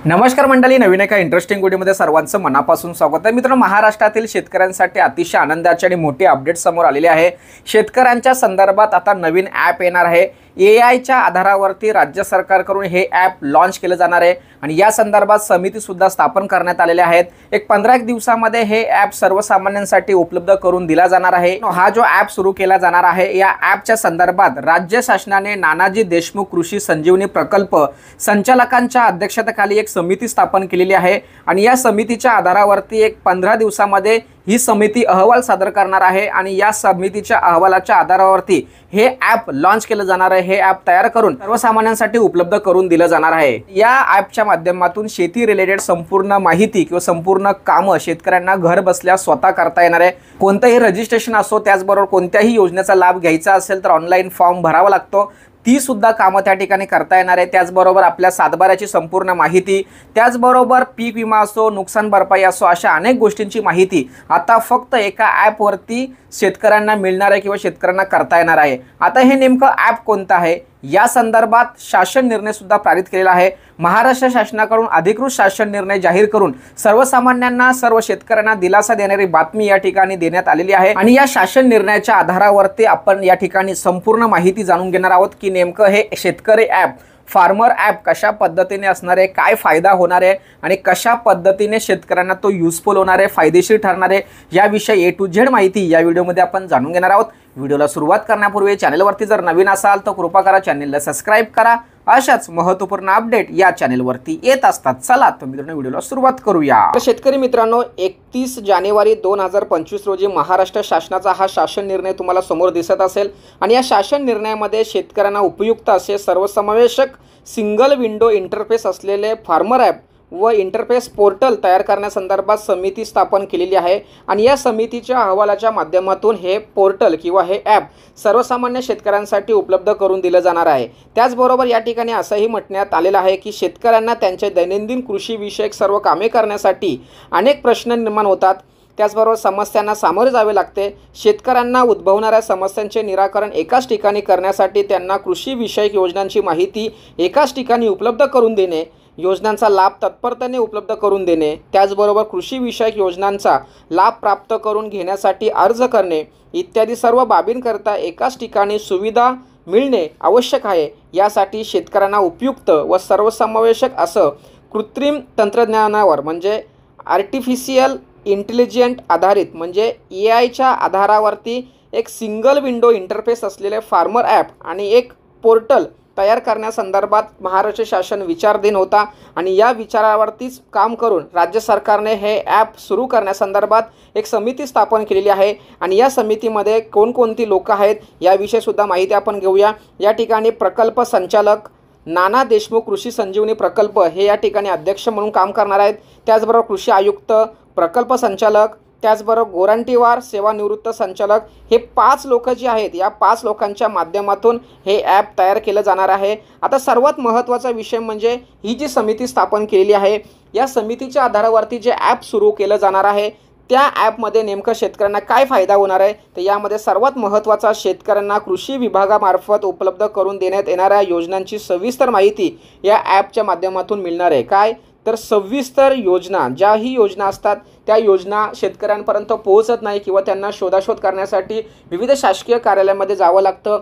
नमस्कार मंडळी, नवीन एका इंटरेस्टिंग व्हिडिओमध्ये सर्वांचं मनापासून स्वागत आहे। मित्रांनो, महाराष्ट्रातील शेतकऱ्यांसाठी अतिशय आनंदाची आणि मोठी अपडेट समोर आलेली आहे। शेतकऱ्यांच्या संदर्भात आता नवीन ॲप येणार आहे। एआयच्या आधारावरती राज्य सरकारकडून हे ॲप लॉन्च केलं जाणार आहे आणि या संदर्भात समिती सुद्धा स्थापन करण्यात आलेल्या आहेत। एक 15 दिवसामध्ये हे ॲप सर्वसामान्यांसाठी उपलब्ध करून दिला जाणार आहे। हा जो ॲप सुरू केला जाणार आहे, या ॲपच्या संदर्भात राज्य शासनाने नानाजी देशमुख कृषी संजीवनी प्रकल्प संचालकांच्या अध्यक्षतेखाली एक समिती स्थापन केलेली आहे आणि या समितीच्या आधारावरती एक 15 दिवसामध्ये ही समिती अहवाल सादर करणार आहे आणि या समितीच्या अहवालाच्या आधारावरती हे ॲप लॉन्च केलं जाणार आहे। हे ॲप तयार करून सर्वसामान्यांसाठी उपलब्ध करून दिलं जाणार आहे। या ॲपच्या माध्यमातून शेती रिलेटेड संपूर्ण माहिती किंवा संपूर्ण कामं शेतकऱ्यांना घर बसल्या स्वतः करता येणार आहे। कोणतंही रजिस्ट्रेशन असो, त्याचबरोबर कोणत्याही योजनेचा लाभ घ्यायचा असेल तर ऑनलाईन फॉर्म भरावा लागतो, ती सुद्धा कामं त्या ठिकाणी करता येणार आहे। त्याचबरोबर आपल्या सातबाऱ्याची संपूर्ण माहिती, त्याचबरोबर पीक विमा असो, नुकसान भरपाई असो, अशा अनेक गोष्टींची माहिती आता फक्त एका ॲपवरती शेतकऱ्यांना मिळणार आहे किंवा शेतकऱ्यांना करता येणार आहे। आता हे नेमकं ॲप कोणतं आहे या संदर्भात शासन निर्णय सुद्धा पारित केलेला आहे। महाराष्ट्र शासनाकडून अधिकृत शासन निर्णय जाहीर करून सर्वसामान्यांना, सर्व शेतकऱ्यांना दिलासा देणारी बातमी या ठिकाणी देण्यात आलेली आहे आणि या शासन निर्णयाच्या आधारावरती आपण या ठिकाणी संपूर्ण माहिती जाणून घेणार आहोत की नेमकं हे शेतकरी ॲप, फार्मर ॲप कशा पद्धतीने असणार आहे, काय फायदा होणार आहे आणि कशा पद्धतीने शेतकऱ्यांना तो युजफुल होणार आहे, फायदेशीर ठरणार आहे, याविषयी A to Z माहिती या व्हिडिओमध्ये आपण जाणून घेणार आहोत। व्हिडिओला सुरुवात करण्यापूर्वी चॅनलवरती जर नवीन असाल तर कृपा करा चॅनलला सबस्क्राइब करा। अशाच महत्त्वपूर्ण अपडेट या चॅनलवरती येत असतात। चला तर मित्रांनो, व्हिडिओला सुरुवात करूया। शेतकरी मित्रांनो, 31 जानेवारी 2025 रोजी महाराष्ट्र शासनाचा हा शासन निर्णय तुम्हाला समोर दिसत असेल आणि या शासन निर्णयामध्ये शेतकऱ्यांना उपयुक्त असे सर्वसमावेशक सिंगल विंडो इंटरफेस असलेले फार्मर ॲप व इंटरफेस पोर्टल तयार करण्यासंदर्भात समिती स्थापन केलेली आहे आणि या समितीच्या अहवालाच्या माध्यमातून हे पोर्टल किंवा हे ॲप सर्वसामान्य शेतकऱ्यांसाठी उपलब्ध करून दिलं जाणार आहे। त्याचबरोबर या ठिकाणी असंही म्हटण्यात आलेलं आहे की शेतकऱ्यांना त्यांच्या दैनंदिन कृषीविषयक सर्व कामे करण्यासाठी अनेक प्रश्न निर्माण होतात, त्याचबरोबर समस्यांना सामोरे जावे लागते। शेतकऱ्यांना उद्भवणाऱ्या समस्यांचे निराकरण एकाच ठिकाणी करण्यासाठी त्यांना कृषीविषयक योजनांची माहिती एकाच ठिकाणी उपलब्ध करून देणे, योजनांचा लाभ तत्परतेने उपलब्ध करून देणे, त्याचबरोबर कृषीविषयक योजनांचा लाभ प्राप्त करून घेण्यासाठी अर्ज करणे इत्यादी सर्व बाबींकरता एकाच ठिकाणी सुविधा मिळणे आवश्यक आहे। यासाठी शेतकऱ्यांना उपयुक्त व सर्वसमावेशक असं कृत्रिम तंत्रज्ञानावर म्हणजे आर्टिफिशियल इंटेलिजंट आधारित म्हणजे एआयच्या आधारावरती एक सिंगल विंडो इंटरफेस असलेले फार्मर ॲप आणि एक पोर्टल तयार करण्यासंदर्भात महाराष्ट्र शासन विचाराधीन होता आणि या विचारावरतीच काम करून राज्य सरकारने हे ॲप सुरू करण्यासंदर्भात एक समिती स्थापन केलेली आहे आणि या समितीमध्ये कोणकोणती लोक आहेत याविषयी सुद्धा माहिती आपण घेऊया। या ठिकाणी प्रकल्प संचालक नाना देशमुख कृषी संजीवनी प्रकल्प हे या ठिकाणी अध्यक्ष म्हणून काम करणार आहेत। त्याचबरोबर कृषी आयुक्त, प्रकल्प संचालक, त्याचबरोबर गोरांटीवार सेवानिवृत्त संचालक, हे 5 लोक जे आहेत, या 5 लोकांच्या माध्यमातून हे ॲप तयार केलं जाणार आहे। आता सर्वात महत्त्वाचा विषय म्हणजे ही जी समिती स्थापन केलेली आहे, या समितीच्या आधारावरती जे ॲप सुरू केलं जाणार आहे त्या ॲपमध्ये नेमकं शेतकऱ्यांना काय फायदा होणार आहे, तर यामध्ये सर्वात महत्त्वाचा शेतकऱ्यांना कृषी विभागामार्फत उपलब्ध करून देण्यात येणाऱ्या योजनांची सविस्तर माहिती या ॲपच्या माध्यमातून मिळणार आहे। काय तर सविस्तर योजना, ज्याही योजना असतात त्या योजना शेतकऱ्यांपर्यंत पोहोचत नाही किंवा त्यांना शोधाशोध करण्यासाठी विविध शासकीय कार्यालयामध्ये जावं लागतं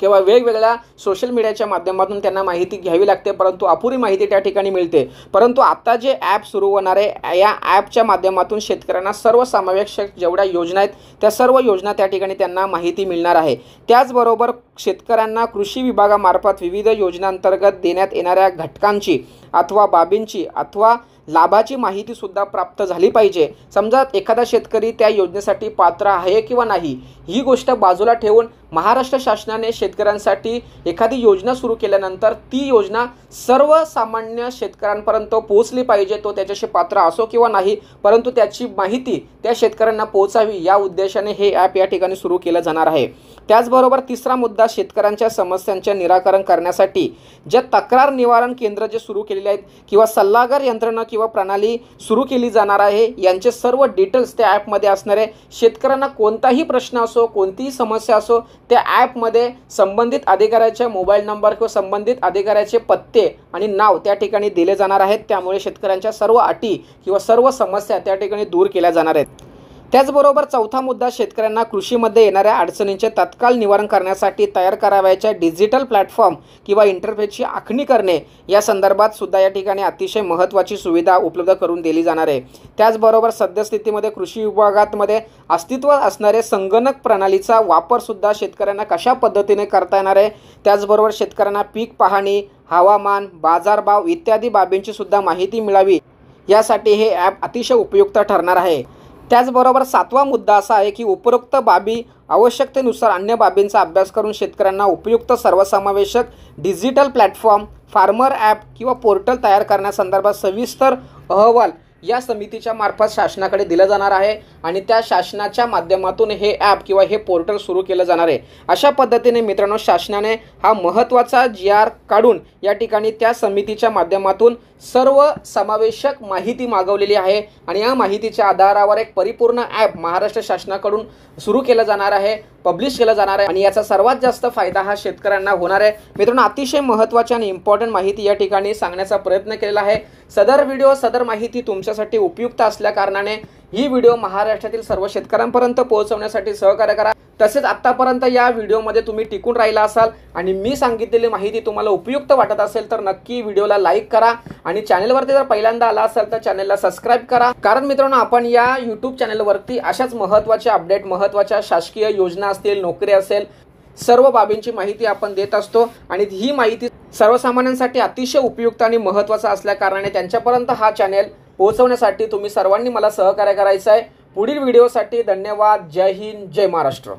किंवा वेगवेगळ्या सोशल मीडियाच्या माध्यमातून त्यांना माहिती घ्यावी लागते, परंतु अपुरी माहिती त्या ठिकाणी मिळते। परंतु आता जे ॲप सुरू होणार आहे, या ॲपच्या माध्यमातून शेतकऱ्यांना सर्वसमावेशक जेवढ्या योजना आहेत त्या सर्व योजना त्या ठिकाणी त्यांना माहिती मिळणार आहे। त्याचबरोबर शेतकऱ्यांना कृषी विभागामार्फत विविध योजनांतर्गत देण्यात येणाऱ्या घटकांची अथवा बाबींची अथवा लाभाची माहिती सुद्धा प्राप्त झाली पाहिजे। समजा एखादा शेतकरी त्या योजनेसाठी पात्र आहे किंवा नाही, ही गोष्ट बाजूला ठेवून महाराष्ट्र शासनाने शेतकऱ्यांसाठी एखादी योजना सुरू केल्यानंतर ती योजना सर्वसामान्य शेतकऱ्यांपर्यंत पोहोचली पाहिजे। तो त्याच्याशी पात्र असो किंवा नाही, परंतु त्याची माहिती त्या शेतकऱ्यांना पोहोचावी या उद्देशाने हे ॲप या ठिकाणी सुरू केलं जाणार आहे। त्याचबरोबर तिसरा मुद्दा, शेतकऱ्यांच्या समस्यांचे निराकरण करण्यासाठी ज्या तक्रार निवारण केंद्र जे सुरू केलेले आहेत किंवा सल्लागार यंत्रणा किंवा प्रणाली सुरू केली जाणार आहे, यांचे सर्व डिटेल्स त्या ॲपमध्ये असणार आहे। शेतकऱ्यांना कोणताही प्रश्न असो, कोणतीही समस्या असो, त्या ॲपमध्ये संबंधित अधिकाऱ्याचे मोबाईल नंबर किंवा संबंधित अधिकाऱ्याचे पत्ते आणि नाव त्या ठिकाणी दिले जाणार आहेत। त्यामुळे शेतकऱ्यांच्या सर्व अटी किंवा सर्व समस्या त्या ठिकाणी दूर केल्या जाणार आहेत। त्याचबरोबर चौथा मुद्दा, शेतकऱ्यांना कृषीमध्ये येणाऱ्या अडचणींचे तत्काळ निवारण करण्यासाठी तयार करावयाच्या डिजिटल प्लॅटफॉर्म किंवा इंटरफेसची आखणी करणे या संदर्भात सुद्धा या ठिकाणी अतिशय महत्त्वाची सुविधा उपलब्ध करून दिली जाणार आहे। त्याचबरोबर सद्यस्थितीमध्ये कृषी विभागामध्ये अस्तित्वात असणारे संगणक प्रणालीचा वापर सुद्धा शेतकऱ्यांना कशा पद्धतीने करता येणार आहे। त्याचबरोबर शेतकऱ्यांना पीक पाहणी, हवामान, बाजारभाव इत्यादी बाबींची सुद्धा माहिती मिळावी, यासाठी हे ॲप अतिशय उपयुक्त ठरणार आहे। त्याचबरोबर सातवा मुद्दा असा आहे की उपरोक्त बाबी आवश्यकतेनुसार अन्य बाबींचा अभ्यास करून शेतकऱ्यांना उपयुक्त सर्वसमावेशक डिजिटल प्लॅटफॉर्म, फार्मर ॲप किंवा पोर्टल तयार करण्यासंदर्भात सविस्तर अहवाल या समितीच्या मार्फत शासनाकडे दिला जाणार आहे आणि त्या शासनाच्या माध्यमातून हे ॲप किंवा हे पोर्टल सुरू केलं जाणार आहे। अशा पद्धतीने मित्रांनो, शासनाने हा महत्त्वाचा GR काढून या ठिकाणी त्या समितीच्या माध्यमातून सर्व समावेशक माहिती मागवलेली आहे आणि या माहितीच्या आधारावर एक परिपूर्ण ॲप महाराष्ट्र शासनाकडून सुरू केलं जाणार आहे, पब्लिश केलं जाणार आहे आणि याचा सर्वात जास्त फायदा हा शेतकऱ्यांना होणार आहे। मित्रांनो, अतिशय महत्त्वाची आणि इम्पॉर्टंट माहिती या ठिकाणी सांगण्याचा प्रयत्न केलेला आहे। सदर व्हिडिओ, सदर माहिती तुमच्यासाठी उपयुक्त असल्या कारणाने ही व्हिडिओ महाराष्ट्रातील सर्व शेतकऱ्यांपर्यंत पोहोचवण्यासाठी सहकार्य करा। तसेच आतापर्यंत या व्हिडिओमध्ये तुम्ही टिकून राहिला असाल आणि मी सांगितलेली माहिती तुम्हाला उपयुक्त वाटत असेल तर नक्की व्हिडिओला लाईक करा आणि चॅनलवरती जर पहिल्यांदा आला असाल तर चॅनलला सबस्क्राईब करा। कारण मित्रांनो, आपण या यूट्यूब चॅनलवरती अशाच महत्त्वाच्या अपडेट, महत्त्वाच्या शासकीय योजना असतील, नोकरी असेल, सर्व बाबींची माहिती आपण देत असतो आणि ही माहिती सर्वसामान्यांसाठी अतिशय उपयुक्त आणि महत्त्वाचा असल्या कारणाने त्यांच्यापर्यंत हा चॅनल पोहोचवण्यासाठी तुम्ही सर्वांनी मला सहकार्य करायचं आहे। पुढील व्हिडिओसाठी धन्यवाद। जय हिंद, जय महाराष्ट्र।